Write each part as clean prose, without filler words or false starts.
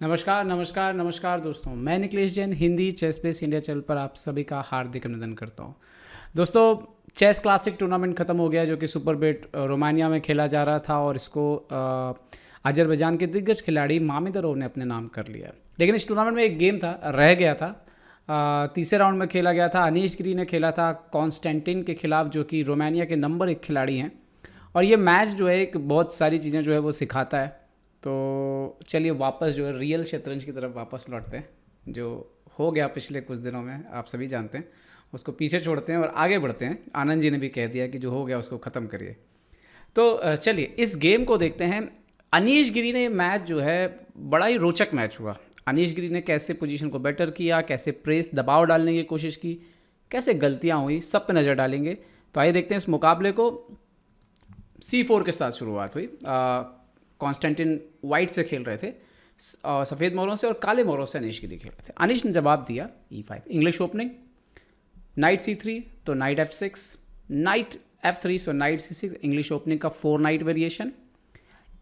नमस्कार नमस्कार नमस्कार दोस्तों, मैं Nikhilesh Jain Hindi chess base India channel पर आप सभी का हार्दिक अभिनंदन करता हूं। दोस्तों, चेस क्लासिक टूर्नामेंट ख़त्म हो गया जो कि सुपर बेट रोमानिया में खेला जा रहा था और इसको अजरबैजान के दिग्गज खिलाड़ी मामिदरोव ने अपने नाम कर लिया। लेकिन इस टूर्नामेंट में एक गेम था, रह गया था। तीसरे राउंड में खेला गया था। अनीश गिरी ने खेला था कॉन्स्टेंटिन के खिलाफ, जो कि रोमानिया के नंबर 1 खिलाड़ी हैं। और ये मैच जो है एक बहुत सारी चीज़ें जो है वो सिखाता है। तो चलिए वापस जो है रियल शतरंज की तरफ वापस लौटते हैं। जो हो गया पिछले कुछ दिनों में आप सभी जानते हैं, उसको पीछे छोड़ते हैं और आगे बढ़ते हैं। आनंद जी ने भी कह दिया कि जो हो गया उसको ख़त्म करिए। तो चलिए इस गेम को देखते हैं। अनीश गिरी ने ये मैच जो है बड़ा ही रोचक मैच हुआ। अनीश गिरी ने कैसे पोजीशन को बेटर किया, कैसे प्रेस दबाव डालने की कोशिश की, कैसे गलतियाँ हुई, सब पे नज़र डालेंगे। तो आइए देखते हैं इस मुकाबले को। C4 के साथ शुरुआत हुई। कॉन्स्टेंटिन वाइट से खेल रहे थे, सफ़ेद मोरों से, और काले मोरों से अनीश गिरी खेल रहे थे। अनीश ने जवाब दिया E5, English opening, night C3 तो नाइट F6, नाइट F3 सो नाइट C6, इंग्लिश ओपनिंग का 4 नाइट वेरिएशन।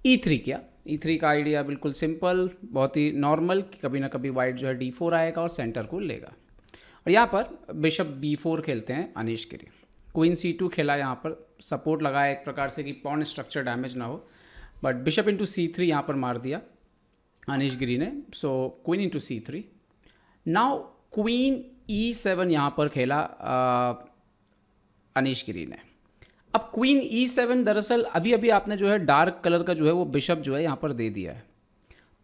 E3 किया। E3 का आइडिया बिल्कुल सिंपल, बहुत ही नॉर्मल, कि कभी ना कभी वाइट जो है D4 आएगा और सेंटर को लेगा। और यहाँ पर बिशप B4 खेलते हैं अनीश गिरी। क्वीन C2 खेला, यहाँ पर सपोर्ट लगाया एक प्रकार से कि पॉन स्ट्रक्चर डैमेज ना हो, बट बिशप इंटू C3 यहाँ पर मार दिया अनीश गिरी ने। सो queen into C3। Now queen E7 यहाँ पर खेला अनीश गिरी ने। अब क्वीन E7 दरअसल अभी अभी आपने जो है डार्क कलर का जो है वो बिशप जो है यहाँ पर दे दिया है।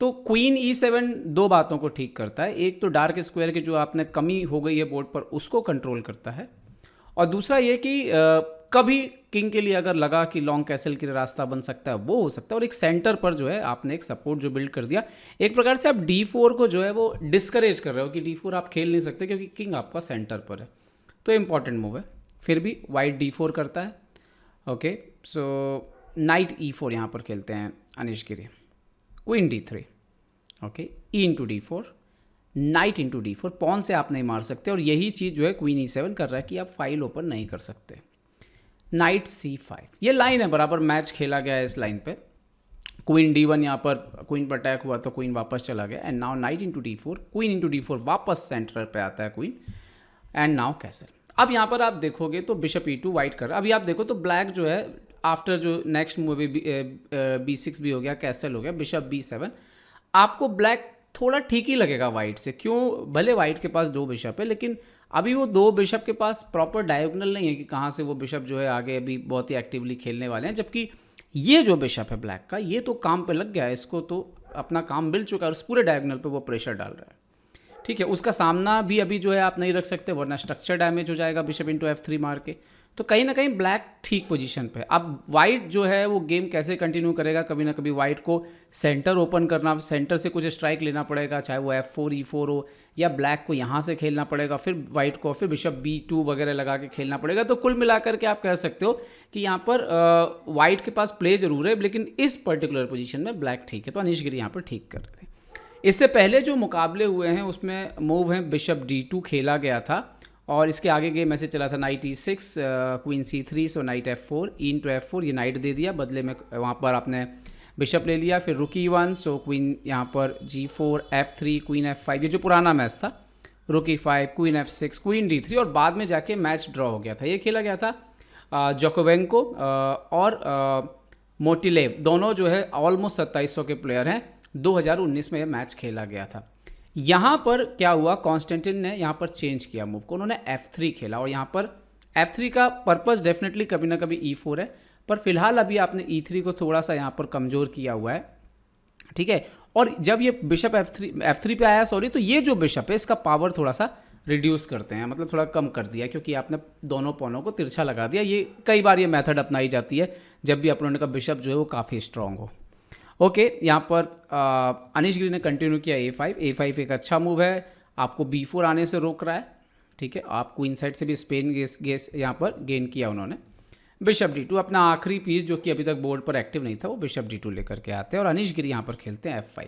तो क्वीन E7 दो बातों को ठीक करता है। एक तो डार्क स्क्वायर की जो आपने कमी हो गई है बोर्ड पर उसको कंट्रोल करता है, और दूसरा ये कि कभी किंग के लिए अगर लगा कि लॉन्ग कैसल के लिए रास्ता बन सकता है वो हो सकता है। और एक सेंटर पर जो है आपने एक सपोर्ट जो बिल्ड कर दिया, एक प्रकार से आप D4 को जो है वो डिस्करेज कर रहे हो कि D4 आप खेल नहीं सकते क्योंकि किंग आपका सेंटर पर है। तो इंपॉर्टेंट मूव है। फिर भी वाइट D4 करता है। ओके, सो नाइट E4 यहाँ पर खेलते हैं Anish Giri. Queen D3, okay, E into D4, knight into D4। Pawn से आप नहीं मार सकते, और यही चीज़ जो है क्वीन E7 कर रहा है कि आप फाइल ओपन नहीं कर सकते। नाइट C5, ये लाइन है, बराबर मैच खेला गया है इस लाइन पे। क्वीन D1 यहाँ पर क्वीन पर अटैक हुआ तो क्वीन वापस चला गया। And now night into D4, queen into D4 वापस सेंटर पे आता है क्वीन। And now castle. अब यहाँ पर आप देखोगे तो बिशप E2 वाइट कर रहा है। अभी आप देखो तो ब्लैक जो है आफ्टर जो नेक्स्ट मूव B6 भी हो गया, कैसल हो गया, बिशप B7, आपको ब्लैक थोड़ा ठीक ही लगेगा वाइट से। क्यों? भले वाइट के पास 2 बिशप है, लेकिन अभी वो 2 बिशप के पास प्रॉपर डायगोनल नहीं है कि कहाँ से वो बिशप जो है आगे अभी बहुत ही एक्टिवली खेलने वाले हैं। जबकि ये जो बिशप है ब्लैक का, ये तो काम पे लग गया है, इसको तो अपना काम मिल चुका है और उस पूरे डायगोनल पे वो प्रेशर डाल रहा है। ठीक है, उसका सामना भी अभी जो है आप नहीं रख सकते, वरना स्ट्रक्चर डैमेज हो जाएगा बिशप इंटू F3 मार के। तो कहीं ना कहीं ब्लैक ठीक पोजीशन पे। अब वाइट जो है वो गेम कैसे कंटिन्यू करेगा, कभी ना कभी वाइट को सेंटर ओपन करना, सेंटर से कुछ स्ट्राइक लेना पड़ेगा, चाहे वो F4 E4 हो, या ब्लैक को यहाँ से खेलना पड़ेगा, फिर वाइट को फिर बिशप B2 वगैरह लगा के खेलना पड़ेगा। तो कुल मिलाकर के आप कह सकते हो कि यहाँ पर वाइट के पास प्ले जरूर है, लेकिन इस पर्टिकुलर पोजीशन में ब्लैक ठीक है। तो अनीश गिरी यहाँ पर ठीक कर रहे थे। इससे पहले जो मुकाबले हुए हैं उसमें मूव है बिशप D2 खेला गया था, और इसके आगे गेम ऐसे चला था knight E6, queen C3 so knight F4, E into F4, ये नाइट दे दिया, बदले में वहाँ पर आपने बिशप ले लिया। फिर रुक E1 सो क्वीन यहाँ पर G4 F3 क्वीन F5, ये जो पुराना मैच था, रुक E5 queen F6 queen D3, और बाद में जाके मैच ड्रॉ हो गया था। ये खेला गया था जोकोवेंको और मोटिलेव, दोनों जो है ऑलमोस्ट 2700 के प्लेयर हैं। 2019 में यह मैच खेला गया था। यहाँ पर क्या हुआ, कॉन्स्टेंटिन ने यहाँ पर चेंज किया मूव को, उन्होंने F3 खेला, और यहाँ पर F3 का पर्पस डेफिनेटली कभी ना कभी E4 है, पर फिलहाल अभी आपने E3 को थोड़ा सा यहाँ पर कमज़ोर किया हुआ है। ठीक है, और जब ये बिशप F3 पे आया, सॉरी, तो ये जो बिशप है इसका पावर थोड़ा सा रिड्यूस करते हैं, मतलब थोड़ा कम कर दिया, क्योंकि आपने दोनों पॉनों को तिरछा लगा दिया। ये कई बार ये मेथड अपनाई जाती है जब भी अपोनेंट का बिशप जो है वो काफ़ी स्ट्रांग हो। ओके, यहाँ पर अनीश गिरी ने कंटिन्यू किया A5 एक अच्छा मूव है, आपको B4 आने से रोक रहा है। ठीक है, आप क्वीन साइड से भी स्पेन गेस यहाँ पर गेन किया उन्होंने। बिशप D2, अपना आखिरी पीस जो कि अभी तक बोर्ड पर एक्टिव नहीं था, वो बिशप D2 लेकर के आते हैं, और अनीश गिरी यहाँ पर खेलते हैं F5।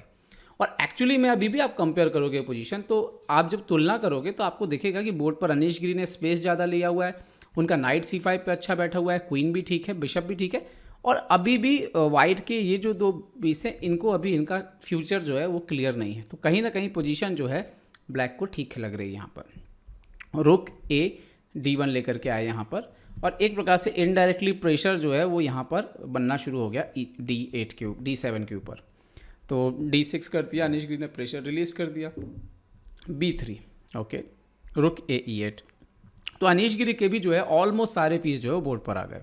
और एक्चुअली में अभी भी आप कंपेयर करोगे पोजीशन, तो आप जब तुलना करोगे तो आपको दिखेगा कि बोर्ड पर अनीश गिरी ने स्पेस ज़्यादा लिया हुआ है, उनका नाइट C5 पे अच्छा बैठा हुआ है, क्वीन भी ठीक है, बिशप भी ठीक है, और अभी भी वाइट के ये जो दो पीस हैं इनको अभी इनका फ्यूचर जो है वो क्लियर नहीं है। तो कहीं ना कहीं पोजीशन जो है ब्लैक को ठीक लग रही है यहाँ पर। रुक ए D1 लेकर के आए यहाँ पर, और एक प्रकार से इनडायरेक्टली प्रेशर जो है वो यहाँ पर बनना शुरू हो गया D8 के D7 के ऊपर। तो D6 कर दिया, अनिश गिरी ने प्रेशर रिलीज कर दिया। B3 ओके, रुक ए E8। तो अनिश गिरी के भी जो है ऑलमोस्ट सारे पीस जो है वो बोर्ड पर आ गए।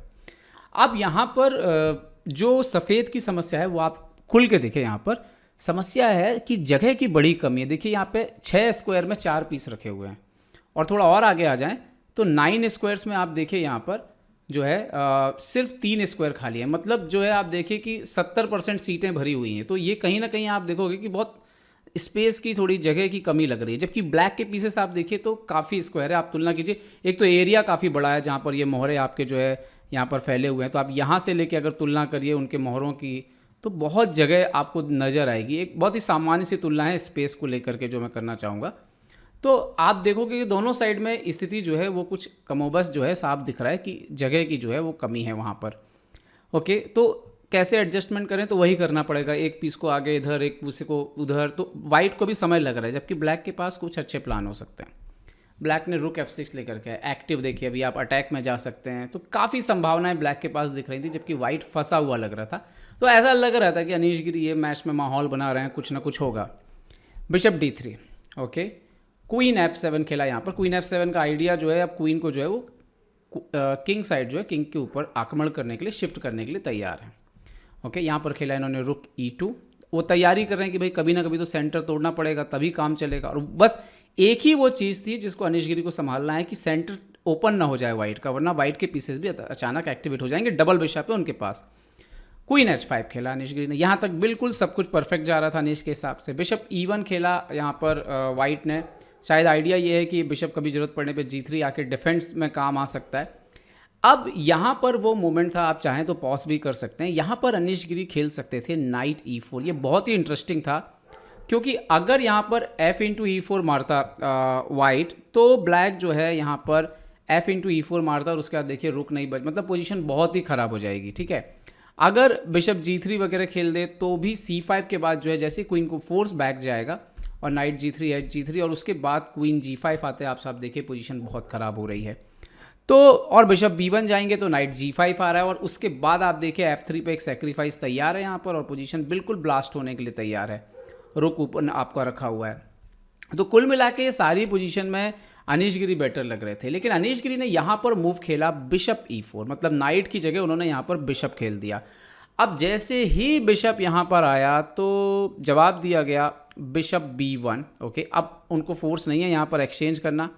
अब यहाँ पर जो सफ़ेद की समस्या है वो आप खुल के देखें। यहाँ पर समस्या है कि जगह की बड़ी कमी है। देखिए यहाँ पे 6 स्क्वायर में 4 पीस रखे हुए हैं, और थोड़ा और आगे आ जाएं तो 9 स्क्वायर्स में आप देखिए यहाँ पर जो है सिर्फ 3 स्क्वायर खाली है। मतलब जो है आप देखिए कि 70% सीटें भरी हुई हैं। तो ये कहीं ना कहीं आप देखोगे कि बहुत स्पेस की, थोड़ी जगह की कमी लग रही है। जबकि ब्लैक के पीसेस आप देखिए तो काफ़ी स्क्वायर है। आप तुलना कीजिए, एक तो एरिया काफ़ी बड़ा है जहाँ पर ये मोहरे आपके जो है यहाँ पर फैले हुए हैं। तो आप यहाँ से लेके अगर तुलना करिए उनके मोहरों की तो बहुत जगह आपको नज़र आएगी। एक बहुत ही सामान्य सी तुलना है स्पेस को लेकर के जो मैं करना चाहूँगा। तो आप देखोगे कि दोनों साइड में स्थिति जो है वो कुछ कमोबस जो है साफ दिख रहा है कि जगह की जो है वो कमी है वहाँ पर। ओके, तो कैसे एडजस्टमेंट करें, तो वही करना पड़ेगा। एक पीस को आगे इधर, एक पीस को उधर। तो वाइट को भी समय लग रहा है, जबकि ब्लैक के पास कुछ अच्छे प्लान हो सकते हैं। ब्लैक ने रुक F6 लेकर के एक्टिव, देखिए अभी आप अटैक में जा सकते हैं। तो काफ़ी संभावनाएं ब्लैक के पास दिख रही थी, जबकि वाइट फंसा हुआ लग रहा था। तो ऐसा लग रहा था कि अनिश गिरी ये मैच में माहौल बना रहे हैं, कुछ ना कुछ होगा। Bishop D3 okay, queen F7 खेला यहाँ पर। क्वीन F7 का आइडिया जो है, अब क्वीन को जो है वो किंग साइड जो है, किंग के ऊपर आक्रमण करने के लिए, शिफ्ट करने के लिए तैयार है। ओके, यहाँ पर खेला इन्होंने रुक E2। वो तैयारी कर रहे हैं कि भाई कभी ना कभी तो सेंटर तोड़ना पड़ेगा तभी काम चलेगा। और बस एक ही वो चीज़ थी जिसको अनिश गिरी को संभालना है कि सेंटर ओपन ना हो जाए वाइट का, वरना वाइट के पीसेस भी अचानक एक्टिवेट हो जाएंगे। डबल बिशप है उनके पास। क्वीन H5 खेला अनिश गिरी ने। यहाँ तक बिल्कुल सब कुछ परफेक्ट जा रहा था अनिश के हिसाब से। बिशप E1 खेला यहाँ पर वाइट ने। शायद आइडिया ये है कि बिशप कभी जरूरत पड़ने पे G3 आके डिफेंस में काम आ सकता है। अब यहाँ पर वो मोमेंट था, आप चाहें तो पॉज भी कर सकते हैं। यहाँ पर अनिश गिरी खेल सकते थे नाइट E4। ये बहुत ही इंटरेस्टिंग था, क्योंकि अगर यहाँ पर F इंटू E4 मारता वाइट, तो ब्लैक जो है यहाँ पर F इंटू E4 मारता, और उसके बाद देखिए रुक नहीं बच, मतलब पोजीशन बहुत ही ख़राब हो जाएगी। ठीक है, अगर बिशप G3 वगैरह खेल दे तो भी C5 के बाद जो है जैसे क्वीन को फोर्स बैक जाएगा, और नाइट G3 H G3, और उसके बाद क्वीन G5 आते हैं। आप सब देखिए पोजीशन बहुत ख़राब हो रही है। तो और बिशप B1 जाएंगे तो नाइट G5 आ रहा है, और उसके बाद आप देखिए F3 पे एक सेक्रीफाइस तैयार है यहाँ पर, और पोजीशन बिल्कुल ब्लास्ट होने के लिए तैयार है। रुक ऊपर आपका रखा हुआ है। तो कुल मिला के सारी पोजीशन में अनिश गिरी बेटर लग रहे थे। लेकिन अनिश गिरी ने यहाँ पर मूव खेला बिशप E4, मतलब नाइट की जगह उन्होंने यहाँ पर बिशप खेल दिया। अब जैसे ही बिशप यहाँ पर आया तो जवाब दिया गया बिशप B1। ओके, अब उनको फोर्स नहीं है यहाँ पर एक्सचेंज करना।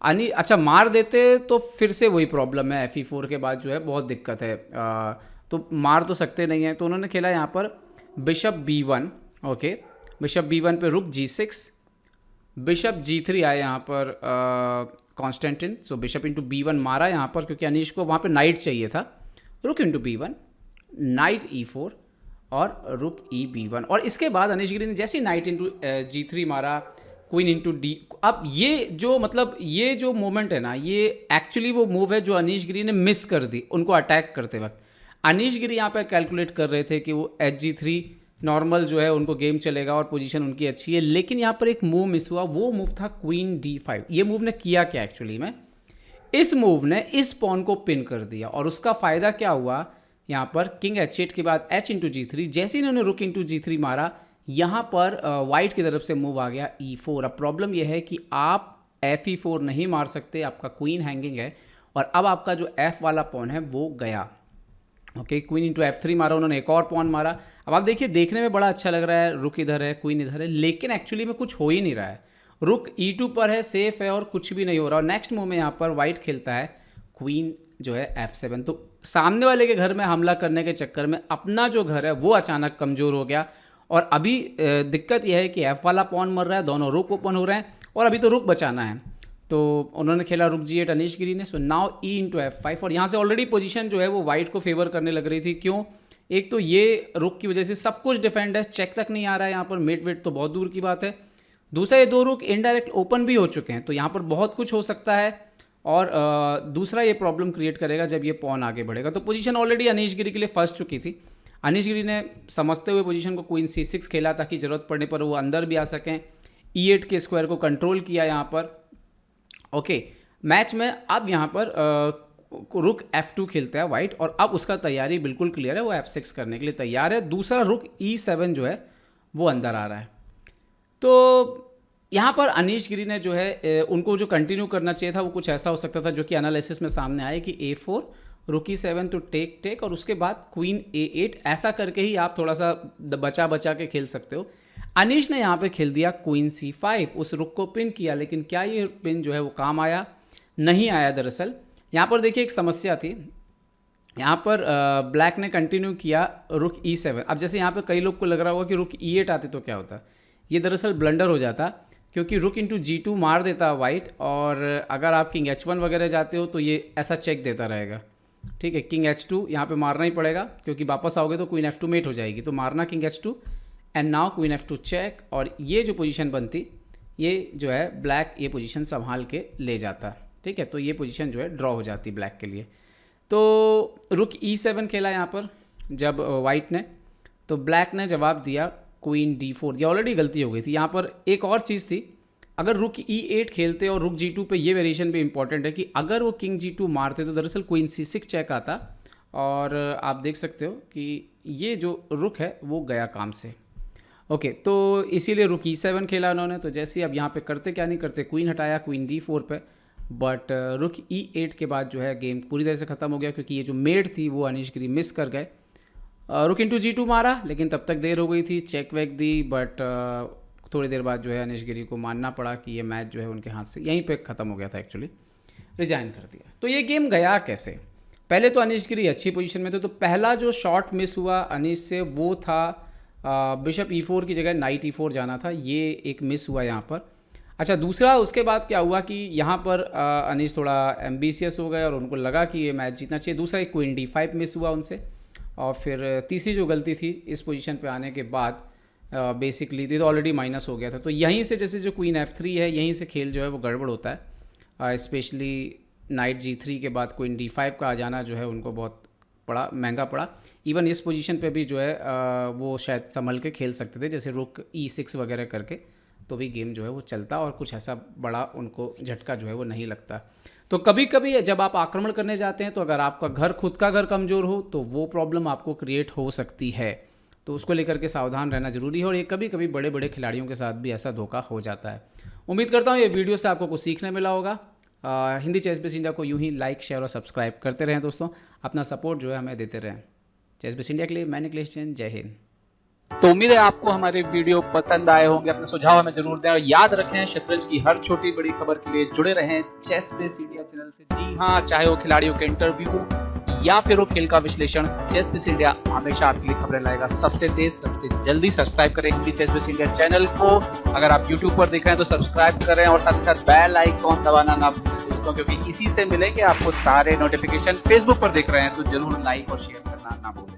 अच्छा मार देते तो फिर से वही प्रॉब्लम है, FE4 के बाद जो है बहुत दिक्कत है। तो मार तो सकते नहीं है, तो उन्होंने खेला यहाँ पर bishop B1। Okay, bishop B1 पे रुक G6, बिशप G3 आया यहाँ पर कॉन्स्टेंटिन। सो बिशप इंटू B1 मारा यहाँ पर, क्योंकि अनिश को वहाँ पे नाइट चाहिए था। रुक इंटू B1, नाइट E4 और रुक EB1। और इसके बाद अनिश गिरी ने जैसे ही नाइट इंटू G3 मारा, क्वीन इंटू D। अब ये जो मतलब ये जो मोमेंट है ना, ये एक्चुअली वो मूव है जो अनिश गिरी ने मिस कर दी उनको अटैक करते वक्त। अनिश गिरी यहाँ पर कैलकुलेट कर रहे थे कि वो HG3 नॉर्मल जो है उनको गेम चलेगा और पोजीशन उनकी अच्छी है, लेकिन यहाँ पर एक मूव मिस हुआ। वो मूव था क्वीन D5। ये मूव ने किया क्या एक्चुअली में, इस मूव ने इस पॉन को पिन कर दिया, और उसका फ़ायदा क्या हुआ, यहाँ पर किंग H8 के बाद H इंटू G3, जैसे ही इन्होंने रुक इंटू G3 मारा, यहाँ पर वाइट की तरफ से मूव आ गया E4। अब प्रॉब्लम यह है कि आप FE4 नहीं मार सकते, आपका क्वीन हैंगिंग है, और अब आपका जो F वाला पॉन है वो गया। ओके, क्वीन इंटू F3 मारा उन्होंने, एक और पॉन मारा। अब आप देखिए देखने में बड़ा अच्छा लग रहा है, रुक इधर है, क्वीन इधर है, लेकिन एक्चुअली में कुछ हो ही नहीं रहा है। रुक E2 पर है, सेफ है, और कुछ भी नहीं हो रहा। और नेक्स्ट मूव में यहाँ पर वाइट खेलता है क्वीन जो है F7। तो सामने वाले के घर में हमला करने के चक्कर में अपना जो घर है वो अचानक कमज़ोर हो गया। और अभी दिक्कत यह है कि F वाला पॉन मर रहा है, दोनों रुक ओपन हो रहे हैं, और अभी तो रुक बचाना है। तो उन्होंने खेला रुक G8 अनिश गिरी ने। So now E into F5, और यहाँ से ऑलरेडी पोजीशन जो है वो वाइट को फेवर करने लग रही थी। क्यों, एक तो ये रुक की वजह से सब कुछ डिफेंड है, चेक तक नहीं आ रहा है यहाँ पर, मिड वेट तो बहुत दूर की बात है। दूसरा ये दो रुक इनडायरेक्ट ओपन भी हो चुके हैं, तो यहाँ पर बहुत कुछ हो सकता है। और दूसरा ये प्रॉब्लम क्रिएट करेगा जब ये पॉन आगे बढ़ेगा। तो पोजीशन ऑलरेडी अनीश गिरी के लिए फंस चुकी थी। अनीश गिरी ने समझते हुए पोजीशन को क्वीन C6 खेला ताकि ज़रूरत पड़ने पर वो अंदर भी आ सकें। E8 के स्क्वायर को कंट्रोल किया यहाँ पर। ओके, मैच में अब यहाँ पर रुक F2 खेलता है वाइट, और अब उसका तैयारी बिल्कुल क्लियर है, वो F6 करने के लिए तैयार है। दूसरा रुक E7 जो है वो अंदर आ रहा है। तो यहाँ पर अनीश गिरी ने जो है उनको जो कंटिन्यू करना चाहिए था वो कुछ ऐसा हो सकता था जो कि एनालिसिस में सामने आए कि A4 रुक E7 तो टेक और उसके बाद क्वीन A8, ऐसा करके ही आप थोड़ा सा बचा के खेल सकते हो। अनीश ने यहाँ पे खेल दिया क्वीन C5, उस रुक को पिन किया, लेकिन क्या ये पिन जो है वो काम आया? नहीं आया। दरअसल यहाँ पर देखिए एक समस्या थी। यहाँ पर ब्लैक ने कंटिन्यू किया रुक E7। अब जैसे यहाँ पे कई लोग को लग रहा होगा कि रुक E8 आते तो क्या होता, ये दरअसल ब्लंडर हो जाता, क्योंकि रुक इंटू G2 मार देता वाइट, और अगर आप किंग H1 वगैरह जाते हो तो ये ऐसा चेक देता रहेगा। ठीक है, किंग H2 यहाँ पे मारना ही पड़ेगा, क्योंकि वापस आओगे तो क्वीन F2 मेट हो जाएगी, तो मारना king H2 and now queen F2 check. और ये जो पोजीशन बनती, ये जो है ब्लैक ये पोजीशन संभाल के ले जाता। ठीक है, तो ये पोजीशन जो है ड्रॉ हो जाती ब्लैक के लिए। तो रुक E7 खेला यहाँ पर जब वाइट ने, तो ब्लैक ने जवाब दिया क्वीन D4। ये ऑलरेडी गलती हो गई थी। यहाँ पर एक और चीज़ थी, अगर रुक E8 खेलते और रुक G2 पे ये वेरिएशन भी इंपॉर्टेंट है कि अगर वो किंग G2 मारते तो दरअसल क्वीन C6 चेक आता, और आप देख सकते हो कि ये जो रुक है वो गया काम से। ओके, तो इसीलिए रुक E7 खेला उन्होंने। तो जैसे अब यहाँ पे करते क्या नहीं करते, क्वीन हटाया क्वीन D4 पे, बट रुक E8 के बाद जो है गेम पूरी तरह से ख़त्म हो गया, क्योंकि ये जो मेड थी वो अनीश गिरी मिस कर गए। रुक इंटू G2 मारा, लेकिन तब तक देर हो गई थी, चेक वेक दी, बट थोड़ी देर बाद जो है अनीश गिरी को मानना पड़ा कि ये मैच जो है उनके हाथ से यहीं पे ख़त्म हो गया था, एक्चुअली रिजाइन कर दिया। तो ये गेम गया कैसे? पहले तो अनीश गिरी अच्छी पोजीशन में थे, तो पहला जो शॉट मिस हुआ अनीश से वो था बिशप E4 की जगह नाइट E4 जाना था, ये एक मिस हुआ यहाँ पर। अच्छा, दूसरा उसके बाद क्या हुआ कि यहाँ पर अनीश थोड़ा एम्बिशियस हो गए और उनको लगा कि ये मैच जीतना चाहिए। दूसरा एक क्वीन D5 मिस हुआ उनसे, और फिर तीसरी जो गलती थी इस पोजीशन पे आने के बाद बेसिकली तो ऑलरेडी माइनस हो गया था। तो यहीं से जैसे जो क्वीन F3 है, यहीं से खेल जो है वो गड़बड़ होता है। स्पेशली नाइट G3 के बाद क्वीन D5 का आ जाना जो है उनको बहुत महंगा पड़ा। इवन इस पोजीशन पे भी जो है वो शायद संभल के खेल सकते थे, जैसे रुक E6 वगैरह करके, तो भी गेम जो है वो चलता और कुछ ऐसा बड़ा उनको झटका जो है वो नहीं लगता। तो कभी कभी जब आप आक्रमण करने जाते हैं तो अगर आपका खुद का घर कमज़ोर हो तो वो प्रॉब्लम आपको क्रिएट हो सकती है, तो उसको लेकर के सावधान रहना ज़रूरी है। और ये कभी कभी बड़े बड़े खिलाड़ियों के साथ भी ऐसा धोखा हो जाता है। उम्मीद करता हूँ ये वीडियो से आपको कुछ सीखने मिला होगा। हिंदी चेस बेस इंडिया को यूं ही लाइक, शेयर और सब्सक्राइब करते रहें दोस्तों, अपना सपोर्ट जो है हमें देते रहें। चेस बेस इंडिया के लिए मैं निखिलेश जैन, जय हिंद। तो उम्मीद है आपको हमारे वीडियो पसंद आए होंगे। अपने सुझाव हमें जरूर दें, और याद रखें शतरंज की हर छोटी बड़ी खबर के लिए जुड़े रहें चेस बेस इंडिया चैनल से। जी हाँ, चाहे वो खिलाड़ियों के इंटरव्यू या फिर वो खेल का विश्लेषण, चेस बेस इंडिया हमेशा आपके लिए खबरें लाएगा सबसे तेज सबसे जल्दी। सब्सक्राइब करें Hindi chess base India channel को। अगर आप यूट्यूब पर देख रहे हैं तो सब्सक्राइब करें, और साथ ही साथ बेल आइकॉन दबाना ना भूलें दोस्तों, क्योंकि इसी से मिलेंगे आपको सारे नोटिफिकेशन। फेसबुक पर देख रहे हैं तो जरूर लाइक और शेयर करना ना भूलें।